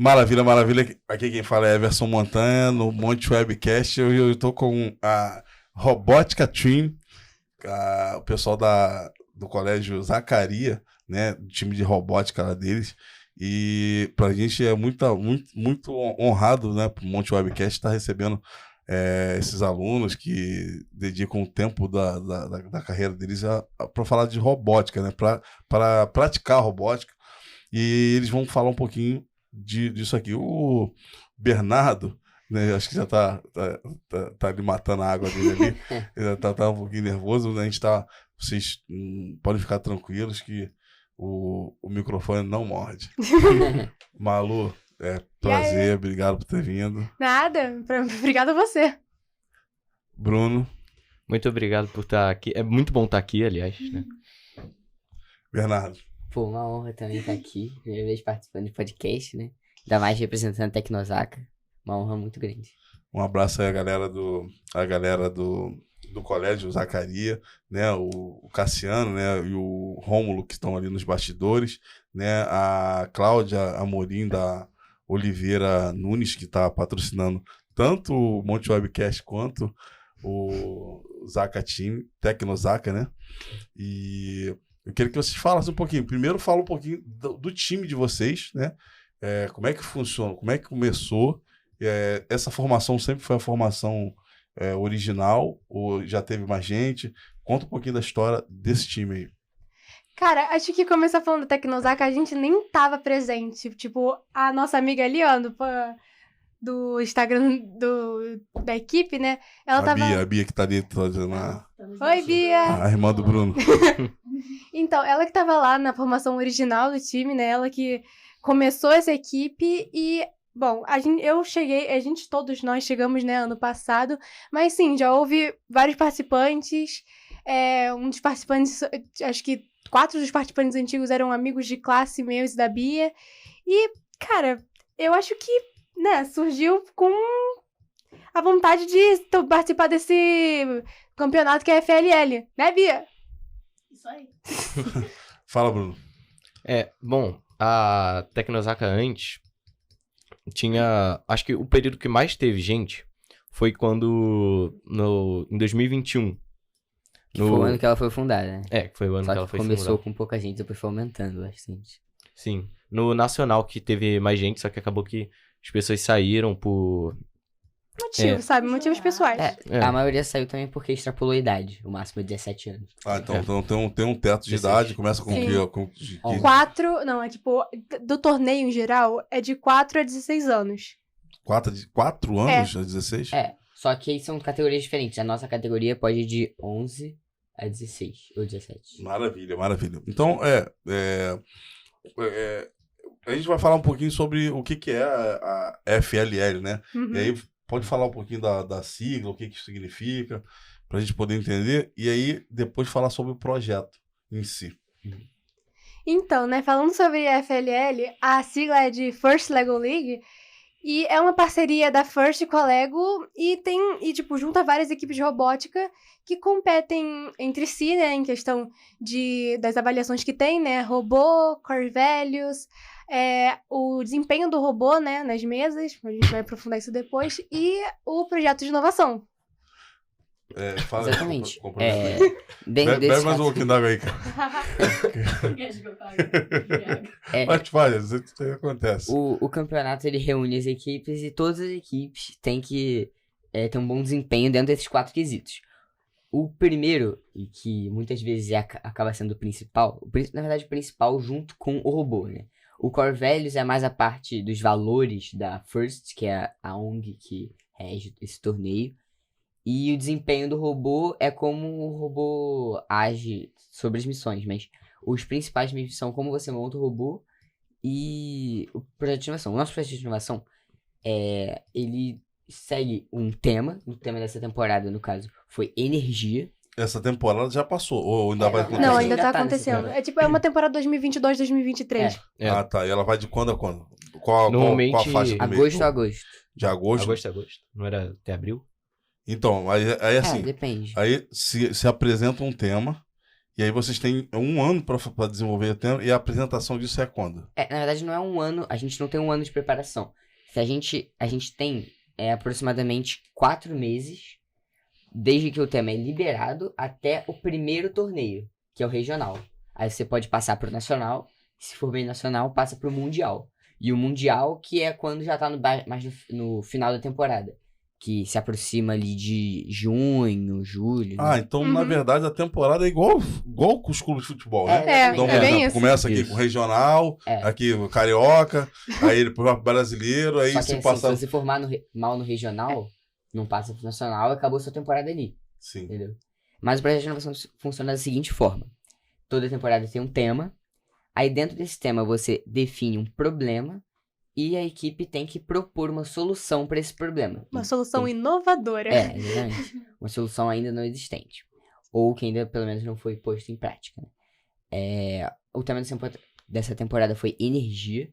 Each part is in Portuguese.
Maravilha, maravilha. Aqui quem fala é Everson Montanha, no Monte Webcast. Eu estou com a Robótica Team, o pessoal do Colégio Zacaria, né? Do time de robótica lá deles. E pra gente é muito honrado, né? Pro Monte Webcast estar recebendo esses alunos que dedicam o tempo da carreira deles para falar de robótica, né? Para praticar robótica. E eles vão falar um pouquinho disso aqui. O Bernardo, né, acho que já tá ali matando a água dele ali, ele tá um pouquinho nervoso, né, vocês podem ficar tranquilos que o microfone não morde. Malu, prazer, obrigado por ter vindo. Nada, obrigada a você. Bruno. Muito obrigado por estar aqui. É muito bom estar aqui, aliás, né? Bernardo. Pô, uma honra também estar aqui. Primeira vez participando de podcast, né? Ainda mais representando a Tecnozaca. Uma honra muito grande. Um abraço aí a galera do Colégio Zacaria, né? O Cassiano, né? E o Rômulo, que estão ali nos bastidores, né? A Cláudia Amorim da Oliveira Nunes, que está patrocinando tanto o Monte Webcast quanto o Zaca Team, Tecnozaca, né? E eu queria que vocês falassem um pouquinho. Primeiro, fala um pouquinho do time de vocês, né? Como é que funciona? Como é que começou? Essa formação sempre foi a formação original? Ou já teve mais gente? Conta um pouquinho da história desse time aí. Cara, acho que começar falando da Tecnozaca, a gente nem tava presente. Tipo, a nossa amiga ali, ó, do Instagram da equipe, né? Ela tava... A Bia que tá ali, fazendo Oi, Bia! a irmã do Bruno. Então, ela que tava lá na formação original do time, né? Ela que começou essa equipe e, bom, todos nós chegamos, né, ano passado, mas sim, já houve vários participantes, um dos participantes, acho que 4 dos participantes antigos eram amigos de classe meus e da Bia, e, cara, eu acho que, né, surgiu com a vontade de participar desse campeonato que é a FLL, né, Bia? Isso aí. Fala, Bruno. Bom, a Tecnozaca antes tinha... Acho que o período que mais teve gente foi quando... em 2021. Que foi o ano que ela foi fundada, né? Que foi o ano que ela foi fundada. Começou com pouca gente, depois foi aumentando bastante. Sim. No Nacional que teve mais gente, só que acabou que as pessoas saíram por... Motivos pessoais. A maioria saiu também porque extrapolou a idade. O máximo é 17 anos. Então tem um teto de 16. idade, começa com que... 4, não, do torneio em geral, é de 4 a 16 anos. 4 anos a 16? Só que aí são categorias diferentes. A nossa categoria pode ir de 11 a 16 ou 17. Maravilha, maravilha. Então, a gente vai falar um pouquinho sobre o que é a FLL, né? Uhum. E aí, pode falar um pouquinho da sigla, o que isso significa, pra gente poder entender, e aí depois falar sobre o projeto em si. Então, né, falando sobre a FLL, a sigla é de First Lego League, e é uma parceria da First com a Lego, e junta várias equipes de robótica que competem entre si, né, em questão das avaliações que tem, né, robô, core values, o desempenho do robô, né, nas mesas, a gente vai aprofundar isso depois, e o projeto de inovação. Fala. Exatamente. Bebe mais um pouquinho d'água aí, cara. Mas isso acontece. O campeonato, ele reúne as equipes e todas as equipes têm que ter um bom desempenho dentro desses 4 quesitos. O primeiro, e que muitas vezes acaba sendo o principal, na verdade o principal junto com o robô, né? O Core Values é mais a parte dos valores da First, que é a ONG que rege esse torneio. E o desempenho do robô é como o robô age sobre as missões, mas os principais missões são como você monta o robô e o projeto de inovação. O nosso projeto de inovação, ele segue um tema. O tema dessa temporada, no caso, foi energia. Essa temporada já passou, ou ainda vai acontecer? Não, ainda tá acontecendo. É uma temporada 2022, 2023. Ah, tá. E ela vai de quando a quando? Qual a faixa do mês? Agosto a agosto. De agosto? Agosto a agosto. Não era até abril? Então, aí assim... Depende. Aí se apresenta um tema E aí vocês têm um ano para desenvolver o tema, e a apresentação disso é quando? Na verdade, não é um ano, a gente não tem um ano de preparação. Se a gente tem aproximadamente 4 meses, desde que o tema é liberado até o primeiro torneio, que é o regional. Aí você pode passar pro nacional, se for bem nacional, passa pro mundial. E o mundial, que é quando já tá mais no final da temporada, que se aproxima ali de junho, julho. Ah, né? então, na verdade, a temporada é igual com os clubes de futebol, né? exatamente. Então, por é bem exemplo, isso. começa aqui Isso. com o regional, aqui o carioca, aí depois vai pro brasileiro, aí Só que se assim, passa... se você formar mal no regional, não passa pro nacional, acabou sua temporada ali. Sim. Entendeu? Mas o projeto de inovação funciona da seguinte forma. Toda temporada tem um tema. Aí dentro desse tema você define um problema e a equipe tem que propor uma solução para esse problema. Uma solução inovadora. Exatamente. Uma solução ainda não existente. Ou que ainda pelo menos não foi posto em prática. Né? O tema dessa temporada foi energia.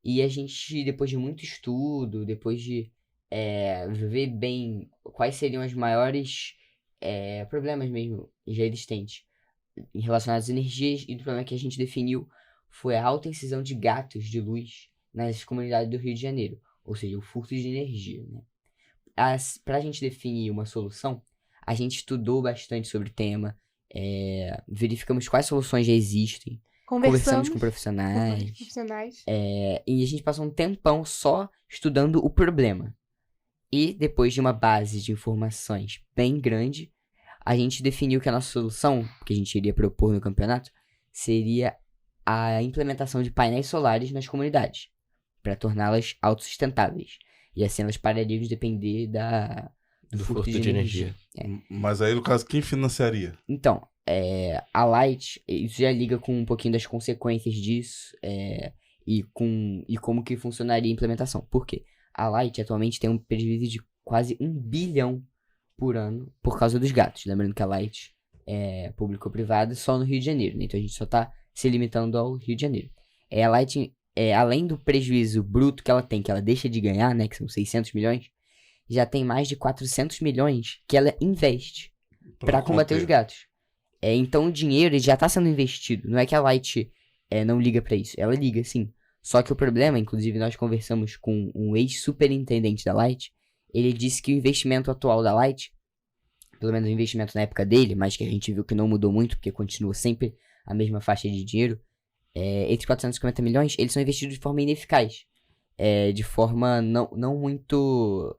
E a gente, depois de muito estudo, depois de ver bem quais seriam os maiores problemas mesmo já existentes relacionados às energias, e o problema que a gente definiu foi a alta incisão de gatos de luz nas comunidades do Rio de Janeiro, ou seja, o furto de energia. Né? Para a gente definir uma solução, a gente estudou bastante sobre o tema, verificamos quais soluções já existem, conversamos com profissionais, e a gente passou um tempão só estudando o problema. E depois de uma base de informações bem grande, a gente definiu que a nossa solução, que a gente iria propor no campeonato, seria a implementação de painéis solares nas comunidades, para torná-las autossustentáveis. E assim elas parariam de depender do furto de energia. Mas aí, no caso, quem financiaria? Então, a Light, isso já liga com um pouquinho das consequências disso, e como que funcionaria a implementação. Por quê? A Light atualmente tem um prejuízo de quase 1 bilhão por ano por causa dos gatos. Lembrando que a Light é público-privada só no Rio de Janeiro, né? Então a gente só tá se limitando ao Rio de Janeiro. A Light, além do prejuízo bruto que ela tem, que ela deixa de ganhar, né? Que são 600 milhões, já tem mais de 400 milhões que ela investe para combater os gatos. Então o dinheiro já tá sendo investido. Não é que a Light não liga para isso. Ela liga, sim. Só que o problema, inclusive nós conversamos com um ex-superintendente da Light, ele disse que o investimento atual da Light, pelo menos o investimento na época dele, mas que a gente viu que não mudou muito, porque continua sempre a mesma faixa de dinheiro, esses 450 milhões, eles são investidos de forma ineficaz, de forma não muito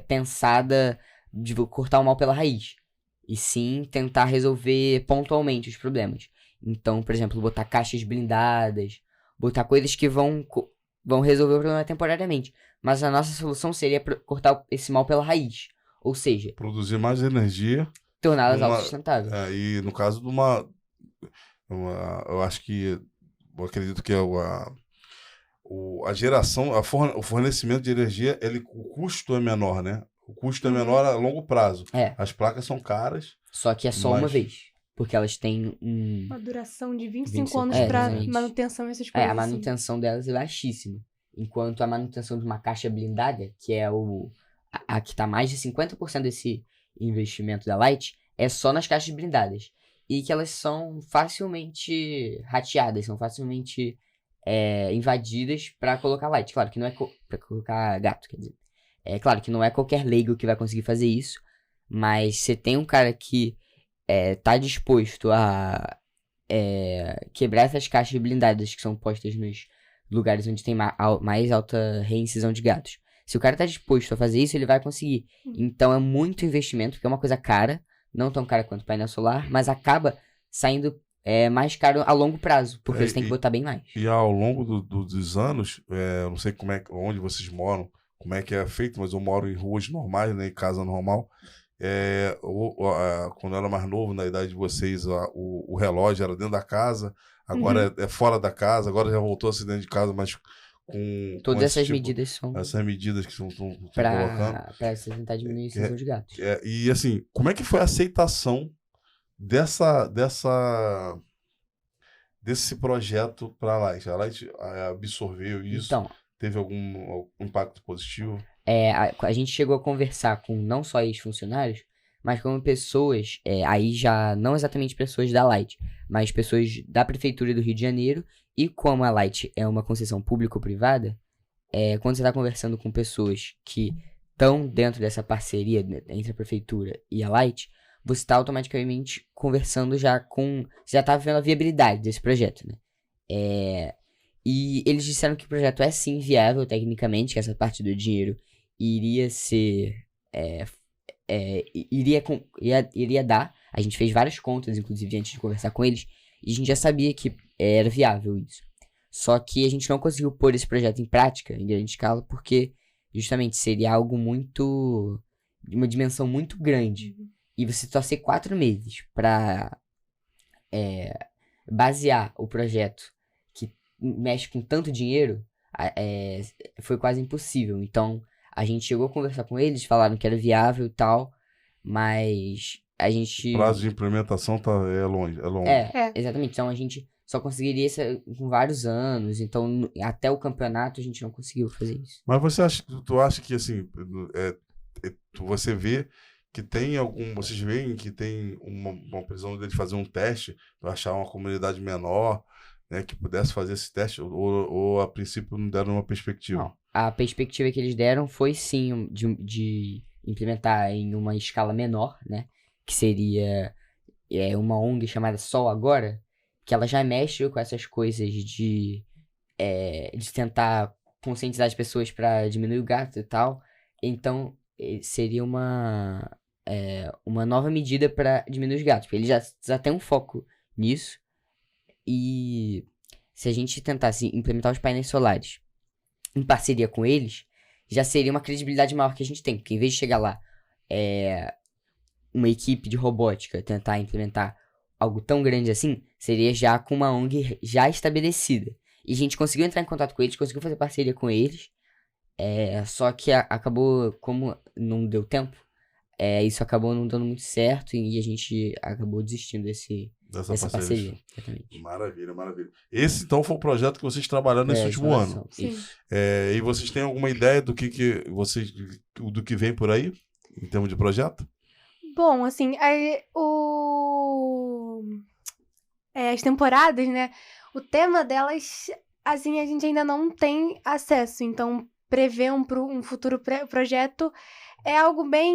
pensada de cortar o mal pela raiz, e sim tentar resolver pontualmente os problemas. Então, por exemplo, botar caixas blindadas, botar coisas que vão resolver o problema temporariamente. Mas a nossa solução seria cortar esse mal pela raiz. Ou seja, produzir mais energia. Torná-las autossustentáveis. E no caso de eu acho que, eu acredito que a geração, o fornecimento de energia, o custo é menor, né? O custo é menor a longo prazo. As placas são caras. Só que é só uma vez. Porque elas têm uma duração de 25 anos para manutenção dessas coisas. A manutenção delas é baixíssima. Enquanto a manutenção de uma caixa blindada, que é a que está mais de 50% desse investimento da Light, é só nas caixas blindadas. E que elas são facilmente rateadas, são facilmente invadidas para colocar Light. Claro que não é para colocar gato, quer dizer. Claro que não é qualquer leigo que vai conseguir fazer isso, mas você tem um cara que tá disposto a quebrar essas caixas blindadas que são postas nos lugares onde tem mais alta reincisão de gatos. Se o cara tá disposto a fazer isso, ele vai conseguir. Então é muito investimento, porque é uma coisa cara, não tão cara quanto o painel solar, mas acaba saindo mais caro a longo prazo, porque você tem que botar bem mais. E ao longo dos anos, eu não sei onde vocês moram, como é que é feito, mas eu moro em ruas normais, né, em casa normal. Quando eu era mais novo, na idade de vocês, o relógio era dentro da casa, agora é fora da casa, agora já voltou a ser dentro de casa, mas com todas essas medidas são essas medidas que estão colocando para tentar diminuir a incisão de gatos. E assim, como é que foi a aceitação desse projeto para a Light? A Light absorveu isso? Então, teve algum impacto positivo? A gente chegou a conversar com não só ex-funcionários, mas como pessoas, aí já não exatamente pessoas da Light, mas pessoas da Prefeitura do Rio de Janeiro, e como a Light é uma concessão público-privada, quando você está conversando com pessoas que estão dentro dessa parceria entre a Prefeitura e a Light, você está automaticamente conversando já está vendo a viabilidade desse projeto, né? E eles disseram que o projeto é sim viável tecnicamente, que essa parte do dinheiro iria ser. Iria dar. A gente fez várias contas, inclusive, antes de conversar com eles, e a gente já sabia que era viável isso. Só que a gente não conseguiu pôr esse projeto em prática, em grande escala, porque justamente seria algo muito. De uma dimensão muito grande. E você torcer 4 meses pra basear o projeto que mexe com tanto dinheiro, foi quase impossível. Então, a gente chegou a conversar com eles, falaram que era viável e tal, mas a gente... O prazo de implementação é longe. Exatamente. Então, a gente só conseguiria isso com vários anos. Então, até o campeonato, a gente não conseguiu fazer isso. Mas tu acha que, assim, você vê que tem vocês veem que tem uma previsão de fazer um teste para achar uma comunidade menor, né, que pudesse fazer esse teste, ou a princípio não deram uma perspectiva? Não. A perspectiva que eles deram foi sim de implementar em uma escala menor, né? Que seria uma ONG chamada Sol Agora, que ela já mexe com essas coisas de tentar conscientizar as pessoas para diminuir o gasto e tal. Então, seria uma nova medida para diminuir os gastos. Eles já têm um foco nisso. E se a gente tentasse implementar os painéis solares em parceria com eles, já seria uma credibilidade maior que a gente tem. Porque em vez de chegar lá, uma equipe de robótica tentar implementar algo tão grande assim, seria já com uma ONG já estabelecida. E a gente conseguiu entrar em contato com eles, conseguiu fazer parceria com eles. Só que acabou, como não deu tempo, isso acabou não dando muito certo e a gente acabou desistindo dessa parceria. Exatamente. Maravilha. Esse, então, foi o projeto que vocês trabalharam nesse último ano. Sim. E vocês têm alguma ideia do que vem por aí, em termos de projeto? Bom, assim, as temporadas, né? O tema delas, assim, a gente ainda não tem acesso. Então, prever um futuro projeto é algo bem...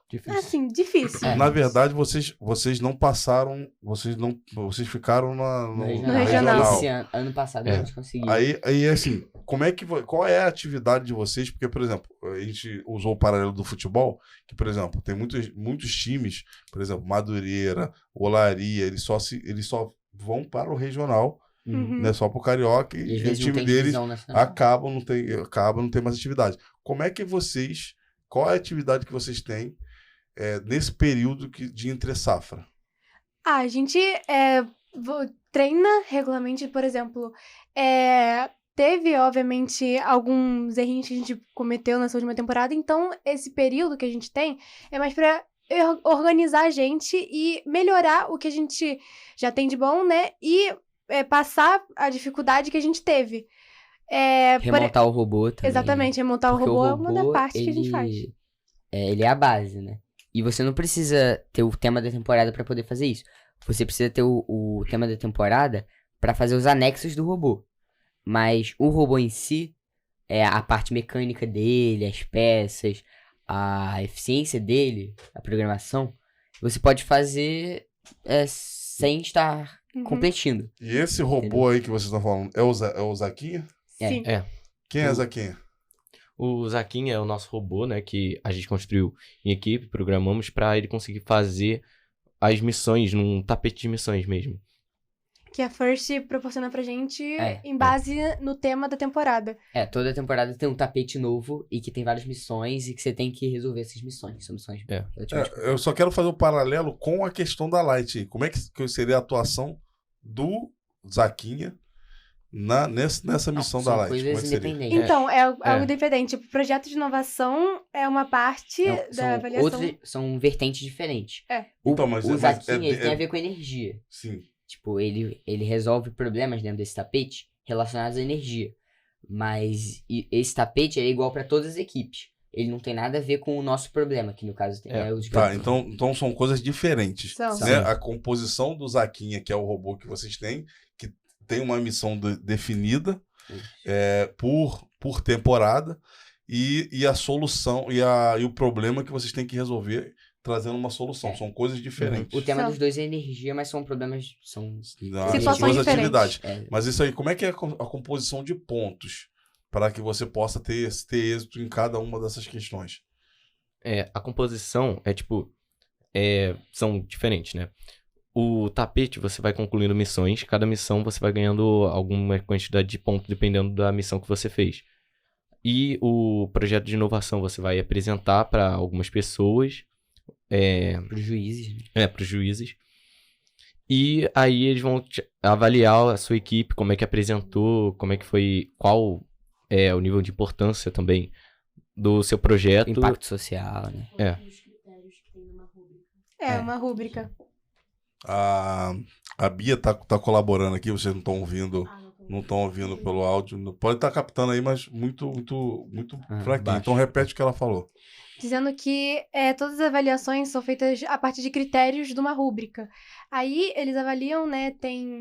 Difícil. Assim, difícil. Na verdade, vocês não passaram, vocês ficaram no regional. Esse ano passado a gente conseguiu. Aí, assim, qual é a atividade de vocês? Porque, por exemplo, a gente usou o paralelo do futebol, que, por exemplo, tem muitos times, por exemplo, Madureira, Olaria, eles só vão para o regional, né, só para o Carioca, e o time deles acaba não ter mais atividade. Qual é a atividade que vocês têm nesse período de entre safra? A gente treina regularmente, por exemplo, teve, obviamente, alguns errinhos que a gente cometeu nessa última temporada, então esse período que a gente tem é mais pra organizar a gente e melhorar o que a gente já tem de bom, né? E passar a dificuldade que a gente teve. Remontar o robô também. Exatamente, remontar o robô é uma das partes que a gente faz. Ele é a base, né? E você não precisa ter o tema da temporada pra poder fazer isso. Você precisa ter o tema da temporada pra fazer os anexos do robô. Mas o robô em si, a parte mecânica dele, as peças, a eficiência dele, a programação, você pode fazer sem estar competindo. E esse robô aí que vocês estão falando, é o Zaquinha? Sim. Quem é Zaquinha? O Zaquinha é o nosso robô, né, que a gente construiu em equipe, programamos para ele conseguir fazer as missões num tapete de missões mesmo. Que a First proporciona pra gente em base no tema da temporada. Toda temporada tem um tapete novo e que tem várias missões e que você tem que resolver essas missões. São missões eu só quero fazer um paralelo com a questão da Light. Como é que seria a atuação do Zaquinha nessa missão da Light? Coisas Como é que seria? independentes. Então, é algo independente. O projeto de inovação é uma parte da avaliação. São vertentes diferentes. Então, O Zaquinha ele tem a ver com energia. Sim. Tipo, ele resolve problemas dentro desse tapete relacionados à energia. Mas esse tapete é igual para todas as equipes. ele não tem nada a ver com o nosso problema, que no caso é os Tá, gatos. então são coisas diferentes. São. Né? A composição do Zaquinha, que é o robô que vocês têm, que tem uma missão definida por temporada, e a solução e o problema que vocês têm que resolver trazendo uma solução. São coisas diferentes. O tema São. dos dois é energia, mas são problemas. São Das Situações duas diferentes. atividades. Mas isso aí, como é que é a composição de pontos para que você possa ter êxito em cada uma dessas questões? A composição são diferentes, né? O tapete, você vai concluindo missões. Cada missão você vai ganhando alguma quantidade de pontos, dependendo da missão que você fez. E o projeto de inovação você vai apresentar para algumas pessoas. para os juízes. Né? Para os juízes. E aí eles vão avaliar a sua equipe, como é que apresentou, como é que foi, qual é o nível de importância também do seu projeto. Impacto social, né? Uma rúbrica. A Bia tá colaborando aqui, vocês não estão ouvindo. Não estão ouvindo pelo áudio. Pode estar captando aí, mas muito fraquinho. baixo. Então repete o que ela falou. Dizendo que todas as avaliações são feitas a partir de critérios de uma rúbrica. Aí eles avaliam, né,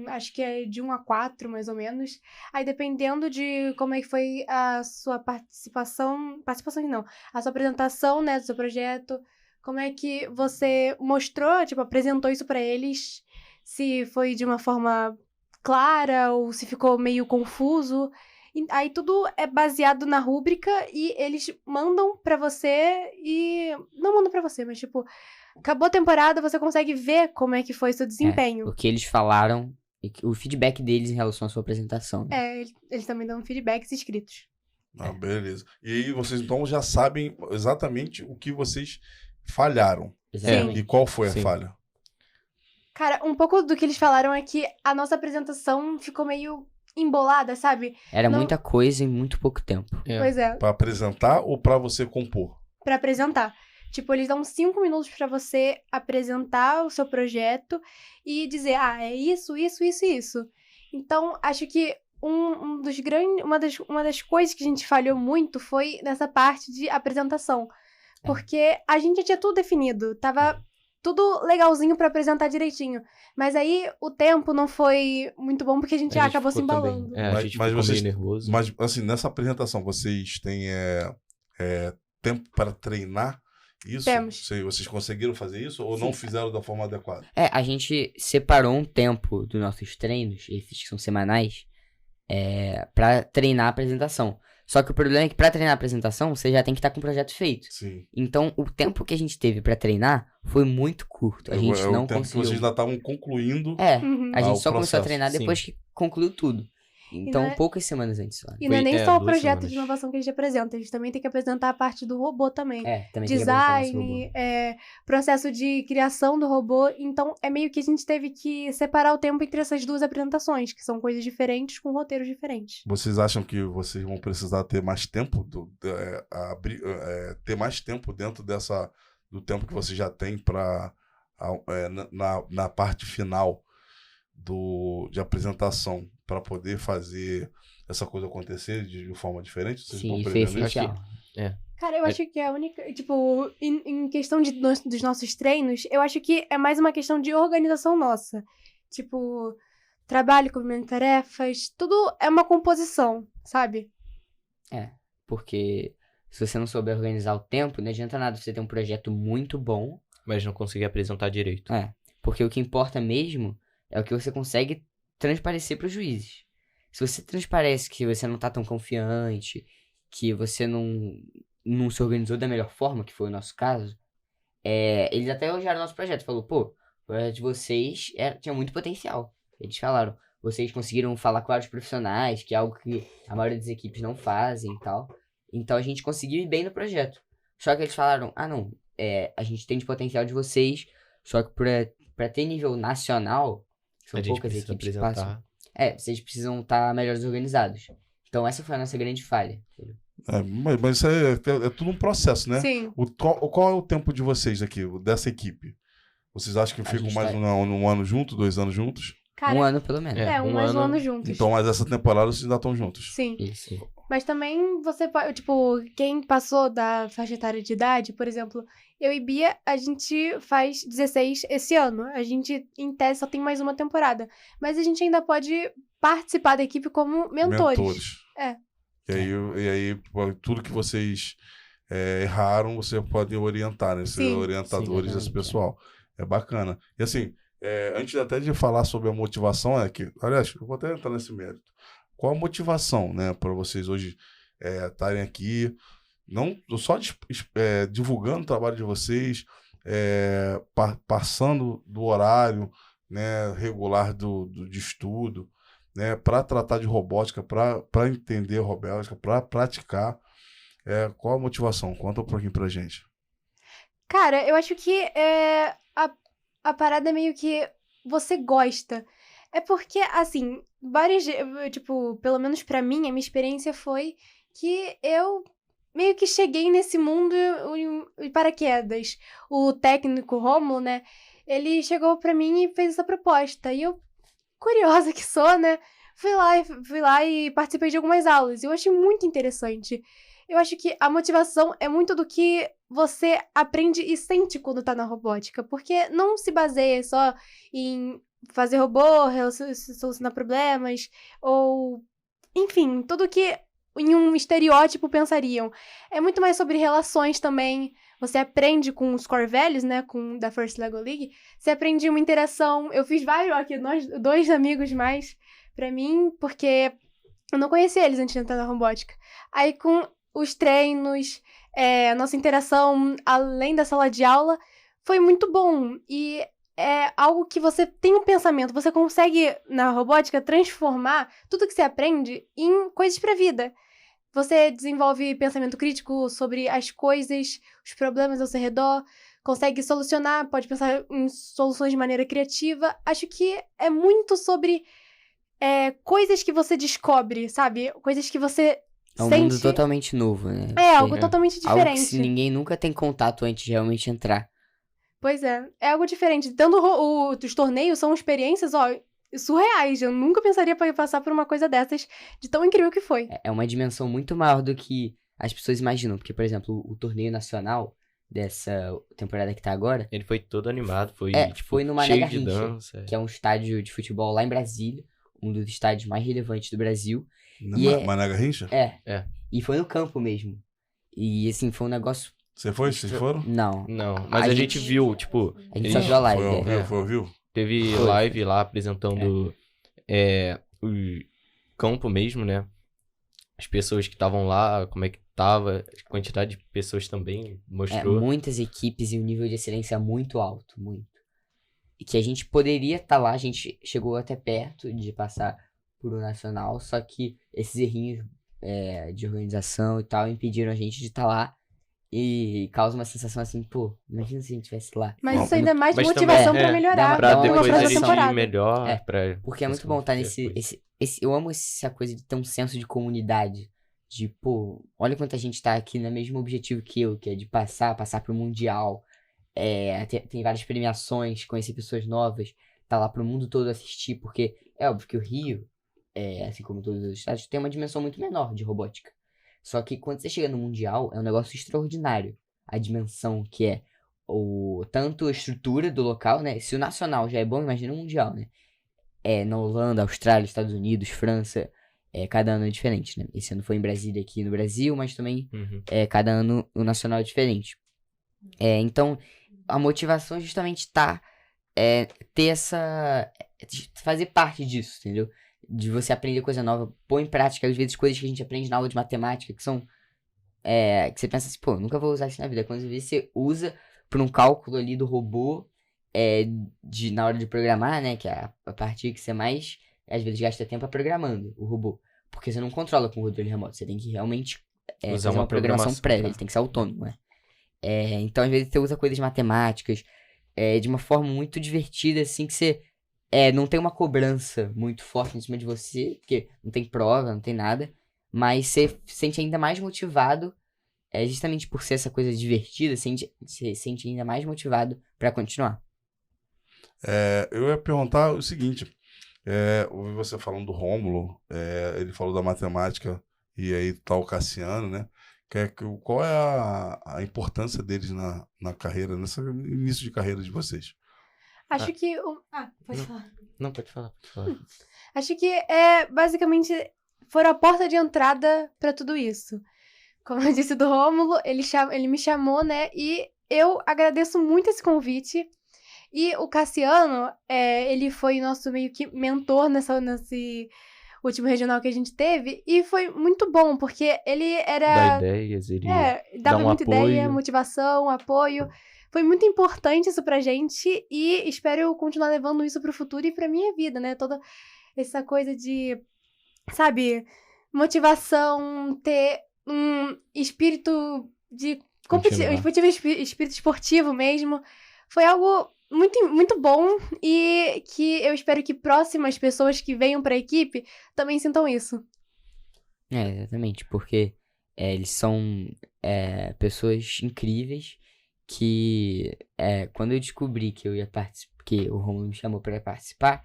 acho que é de 1 a 4, mais ou menos. Aí dependendo de como é que foi a sua participação não, a sua apresentação, né, do seu projeto, como é que você mostrou, tipo, apresentou isso pra eles, se foi de uma forma clara ou se ficou meio confuso. Aí tudo é baseado na rúbrica e eles mandam pra você e... Não mandam pra você, mas tipo... Acabou a temporada, você consegue ver como é que foi seu desempenho. O que eles falaram, o feedback deles em relação à sua apresentação. Né? Eles também dão feedbacks escritos. Beleza. E aí vocês então já sabem exatamente o que vocês falharam. Exatamente. E qual foi a Sim. falha? Cara, um pouco do que eles falaram é que a nossa apresentação ficou meio embolada, sabe? Era Não- muita coisa em muito pouco tempo. Pois é, Para apresentar ou para você compor? pra apresentar. Tipo, eles dão 5 minutos pra você apresentar o seu projeto e dizer, é isso, isso, isso e isso. Então, acho que uma das coisas que a gente falhou muito foi nessa parte de apresentação. Porque a gente já tinha tudo definido, tava tudo legalzinho pra apresentar direitinho. Mas aí o tempo não foi muito bom porque a gente acabou se ficou embalando. também- a Mas- gente mas ficou vocês- meio nervoso. Mas, assim, nessa apresentação, vocês têm tempo para treinar isso? Temos. Vocês conseguiram fazer isso ou não fizeram da forma adequada? A gente separou um tempo dos nossos treinos, esses que são semanais, pra treinar a apresentação. Só que o problema é que pra treinar a apresentação, você já tem que estar com o projeto feito. Sim. Então, o tempo que a gente teve pra treinar foi muito curto. A gente o não tempo conseguiu. que vocês ainda estavam concluindo. Uhum. A o gente só começou a processo, treinar depois que concluiu tudo. Então, não é- poucas semanas antes só. E não é Foi, nem só o 2 projeto semanas. de inovação que a gente apresenta, a gente também tem que apresentar a parte do robô também. Também tem que apresentar nosso Design, robô. processo de criação do robô. Então, é meio que a gente teve que separar o tempo entre essas duas apresentações, que são coisas diferentes com roteiros diferentes. Vocês acham que vocês vão precisar ter mais tempo, ter mais tempo dentro do tempo que vocês já têm para na parte final de apresentação para poder fazer essa coisa acontecer de forma diferente? Vocês Sim, estão isso é prevendo isso? essencial. Cara, eu acho que é a única. Tipo, em questão dos nossos treinos, eu acho que é mais uma questão de organização nossa. Tipo, trabalho, cumprimento de tarefas, tudo é uma composição, sabe? Porque se você não souber organizar o tempo, não adianta nada você ter um projeto muito bom. Mas não consegui apresentar direito. Porque o que importa mesmo é o que você consegue transparecer para os juízes. Se você transparece que você não tá tão confiante, que você não se organizou da melhor forma, que foi o nosso caso, eles até elogiaram o nosso projeto. Falou, o projeto de vocês tinha muito potencial. Eles falaram, vocês conseguiram falar com vários profissionais, que é algo que a maioria das equipes não fazem e tal. Então a gente conseguiu ir bem no projeto. Só que eles falaram, não, a gente tem de potencial de vocês, só que pra ter nível nacional, são A gente poucas precisa equipes que passam. apresentar. Vocês precisam estar melhores organizados. Então essa foi a nossa grande falha. Mas isso é tudo um processo, né? Sim. Qual é o tempo de vocês aqui, dessa equipe? Vocês acham que ficam gente mais tá- um ano junto, 2 anos juntos? Cara, Um ano pelo menos. É, mais um ano juntos. Então, mas essa temporada vocês ainda estão juntos. Sim. Isso. Mas também você pode, tipo, quem passou da faixa etária de idade, por exemplo, eu e Bia, a gente faz 16 esse ano. A gente, em tese, só tem mais uma temporada. Mas a gente ainda pode participar da equipe como mentores. É. E aí, pô, tudo que vocês erraram, você pode orientar, né? Ser Sim. orientadores Sim, desse pessoal. É bacana. E assim, antes até de falar sobre a motivação, aliás, eu vou até entrar nesse mérito. Qual a motivação, né, para vocês hoje estarem aqui, não só divulgando o trabalho de vocês, passando do horário, né, regular de estudo, né, para tratar de robótica, para entender robótica, para praticar. Qual a motivação? Conta um pouquinho pra gente. Cara, eu acho que a parada é meio que você gosta. É porque, assim, tipo, pelo menos pra mim, a minha experiência foi que eu meio que cheguei nesse mundo de paraquedas. O técnico Rômulo, né, ele chegou pra mim e fez essa proposta. E eu, curiosa que sou, né, fui lá e participei de algumas aulas. Eu achei muito interessante. Eu acho que a motivação é muito do que você aprende e sente quando tá na robótica. Porque não se baseia só em fazer robô, solucionar problemas, ou... Enfim, tudo que em um estereótipo pensariam. É muito mais sobre relações também. Você aprende com os core values, né, da First Lego League. Você aprende uma interação. Eu fiz vários, aqui, nós, 2 amigos mais pra mim, porque eu não conhecia eles antes de entrar na robótica. Aí com os treinos, a nossa interação além da sala de aula, foi muito bom. E é algo que você tem um pensamento, você consegue, na robótica, transformar tudo que você aprende em coisas pra vida. Você desenvolve pensamento crítico sobre as coisas, os problemas ao seu redor, consegue solucionar, pode pensar em soluções de maneira criativa. Acho que é muito sobre coisas que você descobre, sabe? Coisas que você É um sente... mundo totalmente novo, né? algo totalmente Algo que diferente. ninguém nunca tem contato antes de realmente entrar. Pois é algo diferente. Tanto os torneios são experiências, surreais. Eu nunca pensaria pra passar por uma coisa dessas, de tão incrível que foi. É uma dimensão muito maior do que as pessoas imaginam. Porque, por exemplo, o torneio nacional dessa temporada que tá agora, Ele foi todo animado, foi, foi no Mané cheio de Garrincha, dança. que é um estádio de futebol lá em Brasília, um dos estádios mais relevantes do Brasil. E Mané Garrincha? É. E foi no campo mesmo. E, assim, foi um negócio... Você foi? Vocês foram? Não. Não, mas a gente viu, tipo, A gente eles- só viu a live. Foi ao vivo? teve Foi. live lá apresentando o campo mesmo, né? As pessoas que estavam lá, como é que tava, a quantidade de pessoas também mostrou. Muitas equipes e um nível de excelência muito alto, muito. E que a gente poderia estar lá, a gente chegou até perto de passar por um nacional, só que esses errinhos de organização e tal impediram a gente de estar lá. E causa uma sensação assim, pô, imagina se a gente estivesse lá. Mas Não, isso ainda é mais mas motivação também, pra melhorar Pra Dá uma depois a próxima gente temporada. ir melhor, É, pra... Porque é muito bom estar nesse... eu amo essa coisa de ter um senso de comunidade. De, pô, olha quanta gente tá aqui no mesmo objetivo que eu, que é de passar pro Mundial. Tem várias premiações, conhecer pessoas novas, tá lá pro mundo todo assistir, porque é óbvio que o Rio, assim como todos os estados, tem uma dimensão muito menor de robótica. Só que quando você chega no Mundial, é um negócio extraordinário. A dimensão que é tanto a estrutura do local, né? Se o nacional já é bom, imagina o mundial, né? Na Holanda, Austrália, Estados Unidos, França, cada ano é diferente, né? Esse ano foi em Brasília, aqui no Brasil, mas também Uhum. cada ano o nacional é diferente. Então, a motivação é justamente ter de fazer parte disso, entendeu? De você aprender coisa nova, pôr em prática, às vezes, coisas que a gente aprende na aula de matemática, que são que você pensa assim, pô, nunca vou usar isso na vida. Quando você usa para um cálculo ali do robô, na hora de programar, né, que é a parte que você mais, às vezes, gasta tempo programando o robô. Porque você não controla com o controle remoto, você tem que realmente Usar fazer uma programação programação, prévia, tá. ele tem que ser autônomo, né? Então, às vezes, você usa coisas matemáticas de uma forma muito divertida, assim, que você não tem uma cobrança muito forte em cima de você, porque não tem prova, não tem nada. Mas você se sente ainda mais motivado, justamente por ser essa coisa divertida, você se sente ainda mais motivado pra continuar. Eu ia perguntar o seguinte, Ouvi você falando do Rômulo, ele falou da matemática, e aí tá o Cassiano, né? Qual é a importância deles na carreira, nesse início de carreira de vocês? Acho que... pode Não. falar. Não, pode falar, pode falar. Acho que basicamente foram a porta de entrada pra tudo isso. Como eu disse do Rômulo, ele me chamou, né? E eu agradeço muito esse convite. E o Cassiano, ele foi nosso meio que mentor nesse último regional que a gente teve. E foi muito bom, porque ele Dá era... ideias, ele dava dá um muita ideia, apoio. motivação, apoio. Foi muito importante isso pra gente e espero continuar levando isso pro futuro e pra minha vida, né? Toda essa coisa de, sabe, motivação, ter um espírito de Continuar. espírito esportivo mesmo. Foi algo muito, muito bom e que eu espero que próximas pessoas que venham pra equipe também sintam isso. Exatamente, porque eles são pessoas incríveis que quando eu descobri que eu ia participar, que o Romulo me chamou para participar,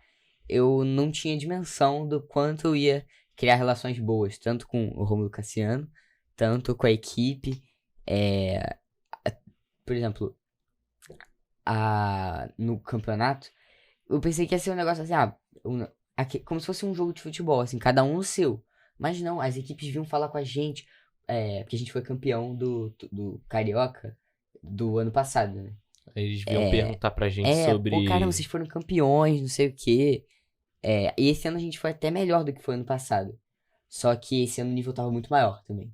eu não tinha dimensão do quanto eu ia criar relações boas, tanto com o Romulo Cassiano, tanto com a equipe. Por exemplo, no campeonato, eu pensei que ia ser um negócio assim, como se fosse um jogo de futebol, assim, cada um o seu. Mas não, as equipes vinham falar com a gente, porque a gente foi campeão do Carioca do ano passado, né? Eles vinham perguntar pra gente sobre... Pô, cara, vocês foram campeões, não sei o quê. E esse ano a gente foi até melhor do que foi ano passado. Só que esse ano o nível tava muito maior também.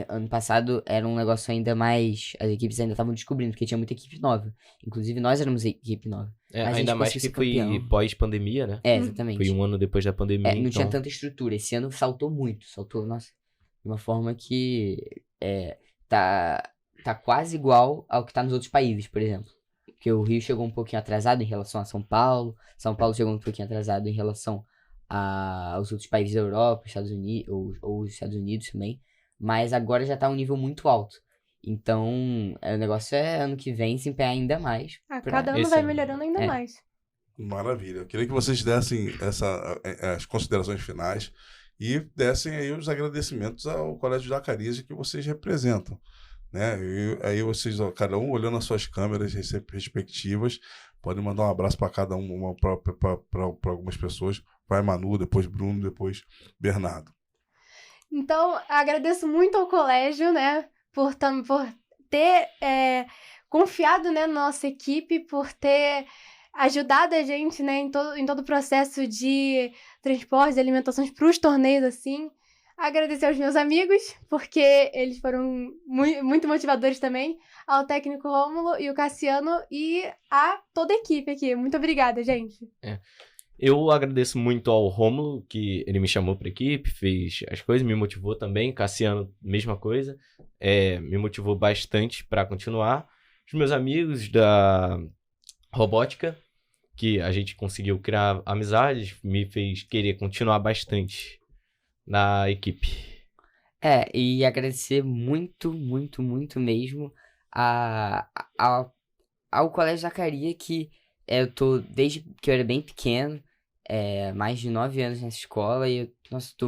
Ano passado era um negócio ainda mais... As equipes ainda estavam descobrindo, porque tinha muita equipe nova. Inclusive, nós éramos equipe nova. Mas a gente ainda mais conseguiu que ser foi campeão. pós-pandemia, né? Exatamente. Foi um ano depois da pandemia, Não então... tinha tanta estrutura. Esse ano saltou muito. Saltou, nossa, de uma forma que tá quase igual ao que tá nos outros países, por exemplo. Porque o Rio chegou um pouquinho atrasado em relação a São Paulo. São Paulo chegou um pouquinho atrasado em relação aos outros países da Europa, Estados Unidos, ou os Estados Unidos também. Mas agora já tá um nível muito alto. Então, o negócio ano que vem se empenhar ainda mais. Cada ano esse vai ano. melhorando ainda mais. Maravilha. Eu queria que vocês dessem as considerações finais e dessem aí os agradecimentos ao Colégio Zacarias que vocês representam, né? E aí vocês, cada um olhando as suas câmeras respectivas, podem mandar um abraço para cada um, para algumas pessoas. Vai Manu, depois Bruno, depois Bernardo. Então, agradeço muito ao colégio, né, por ter confiado, né, na nossa equipe, por ter ajudado a gente, né, em todo o processo de transporte, de alimentações para os torneios, assim. Agradecer aos meus amigos, porque eles foram muito motivadores também, ao técnico Rômulo e o Cassiano e a toda a equipe aqui. Muito obrigada, gente. Eu agradeço muito ao Rômulo, que ele me chamou pra equipe, fez as coisas, me motivou também. Cassiano, mesma coisa, me motivou bastante pra continuar. Os meus amigos da robótica, que a gente conseguiu criar amizades, me fez querer continuar bastante na equipe. E agradecer muito, muito, muito mesmo ao Colégio Zacarias, que eu tô desde que eu era bem pequeno, mais de 9 anos nessa escola, e eu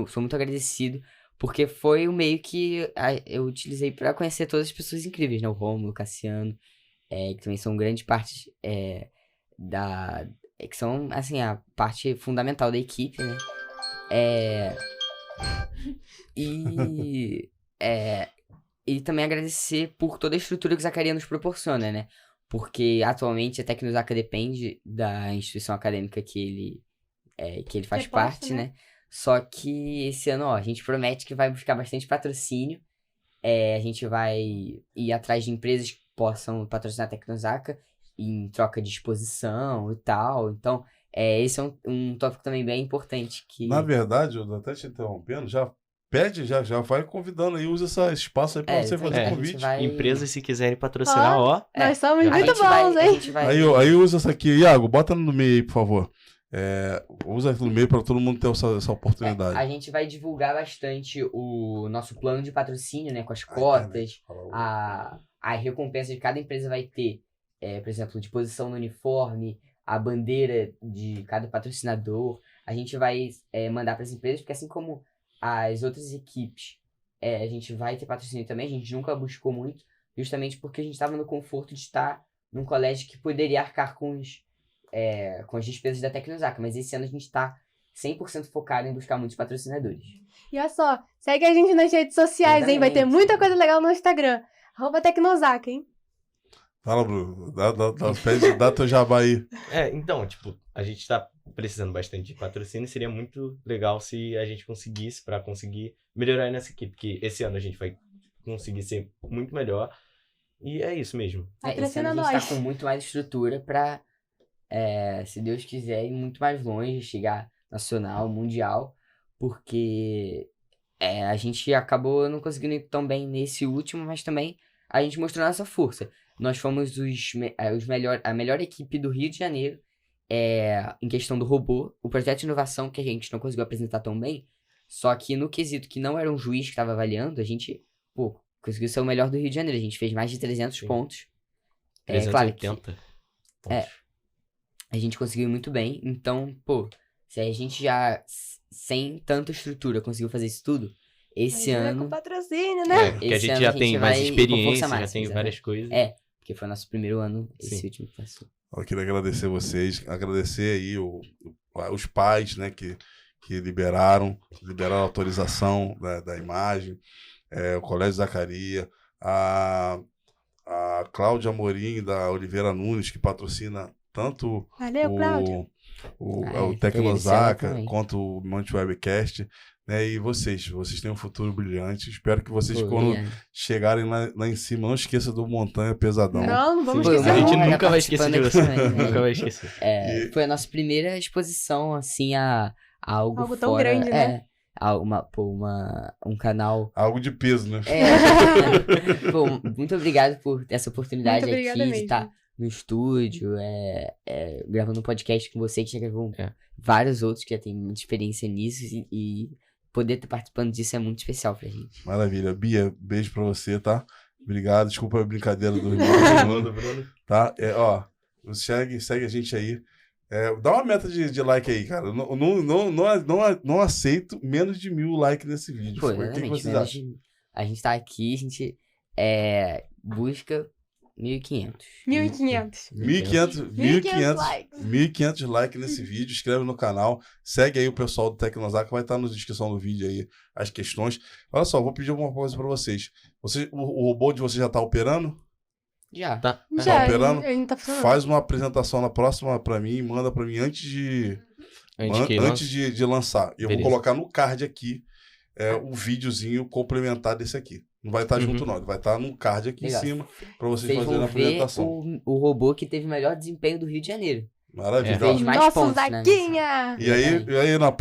sou muito agradecido, porque foi o meio que eu utilizei para conhecer todas as pessoas incríveis, né? O Rômulo, o Cassiano, que também são grande parte que são, assim, a parte fundamental da equipe, né? E também agradecer por toda a estrutura que o Zacarias nos proporciona, né? Porque atualmente a Tecnozaca depende da instituição acadêmica que ele faz parte, né? Só que esse ano, a gente promete que vai buscar bastante patrocínio. A gente vai ir atrás de empresas que possam patrocinar a Tecnozaca em troca de exposição e tal. Então, esse é um tópico também bem importante. Na verdade, eu até te interrompendo, já vai convidando aí, usa esse espaço aí pra você fazer convite. Empresas, se quiserem patrocinar, nós somos muito bons, hein? Aí usa essa aqui. Iago, bota no meio aí, por favor. Usa no meio para todo mundo ter essa oportunidade. A gente vai divulgar bastante o nosso plano de patrocínio, né? Com as cotas, a recompensa de cada empresa vai ter, por exemplo, disposição no uniforme, a bandeira de cada patrocinador, a gente vai mandar para as empresas, porque assim como as outras equipes, a gente vai ter patrocínio também, a gente nunca buscou muito, justamente porque a gente estava no conforto de estar num colégio que poderia arcar com as despesas da Tecnosaka, mas esse ano a gente está 100% focado em buscar muitos patrocinadores. E olha só, segue a gente nas redes sociais, hein? Vai ter Exatamente. muita coisa legal no Instagram. @Tecnosaka, hein? Fala, Bruno. Dá teu jabá aí. Então, tipo, a gente tá precisando bastante de patrocínio. Seria muito legal se a gente conseguisse, pra conseguir melhorar nessa equipe. Porque esse ano a gente vai conseguir ser muito melhor. E é isso mesmo. Esse Patrocina ano a gente nós. está com muito mais estrutura para, se Deus quiser, ir muito mais longe, chegar nacional, mundial, porque a gente acabou não conseguindo ir tão bem nesse último, mas também a gente mostrou nossa força. Nós fomos a melhor equipe do Rio de Janeiro em questão do robô, o projeto de inovação que a gente não conseguiu apresentar tão bem, só que no quesito que não era um juiz que estava avaliando, a gente, conseguiu ser o melhor do Rio de Janeiro. A gente fez mais de 300 Sim. pontos. 380 pontos. A gente conseguiu ir muito bem. Então, se a gente já, sem tanta estrutura, conseguiu fazer isso tudo, esse Mas é ano... com patrocínio, né? Porque a esse gente ano já a gente tem mais vai com experiência, força já máxima, tem várias coisas. Porque foi nosso primeiro ano, esse Sim. último que passou. Eu queria agradecer vocês, agradecer aí os pais, né, que liberaram a autorização da imagem, o Colégio Zacaria, a Cláudia Amorim da Oliveira Nunes, que patrocina tanto Valeu, Cláudia. o Tecnosaka Tecnosaka também. quanto o Monte Webcast, né, e vocês têm um futuro brilhante. Espero que vocês, quando Obrigado. chegarem lá em cima, não esqueça do Montanha Pesadão. Não vamos Sim, esquecer. a gente Vamos nunca vai esquecer de você. participando aqui também, né? Nunca vai esquecer. E- Foi a nossa primeira exposição, assim, a algo Algo tão fora... grande, né? Um canal... Algo de peso, né? Muito obrigado por essa oportunidade Muito obrigada aqui de mesmo. estar no estúdio, gravando um podcast com você, que já gravou É. vários outros, que já tem muita experiência nisso, e poder estar participando disso é muito especial pra gente. Maravilha. Bia, beijo pra você, tá? Obrigado. Desculpa a brincadeira do irmão do Bruno, tá? Segue a gente aí. Dá uma meta de like aí, cara. Não aceito menos de 1000 likes nesse vídeo. O que Exatamente. vocês acham? A gente tá aqui, a gente busca 1.500. 1.500. 1.500 likes. 1.500 likes nesse vídeo. Inscreve no canal. Segue aí o pessoal do Tecnosaka. Vai estar na descrição do vídeo aí as questões. Olha só, vou pedir uma coisa pra vocês. O robô de vocês já tá operando? Já. Tá. Já, operando? ele não tá funcionando. Faz uma apresentação na próxima pra mim. Manda pra mim antes de lançar. Eu Beleza. vou colocar no card aqui o videozinho complementar desse aqui. Não vai estar junto, não. Ele vai estar no card aqui Legal. em cima pra vocês Vocês fazerem a vão ver apresentação. o robô que teve o melhor desempenho do Rio de Janeiro. Maravilha. Fez mais Nosso pontos, né? Zaquinha! E aí na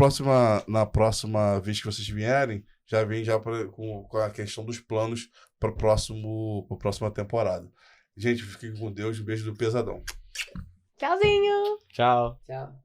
próxima vez que vocês vierem, já vem com a questão dos planos para próxima temporada. Gente, fiquem com Deus. Um beijo do Pesadão. Tchauzinho! Tchau. Tchau.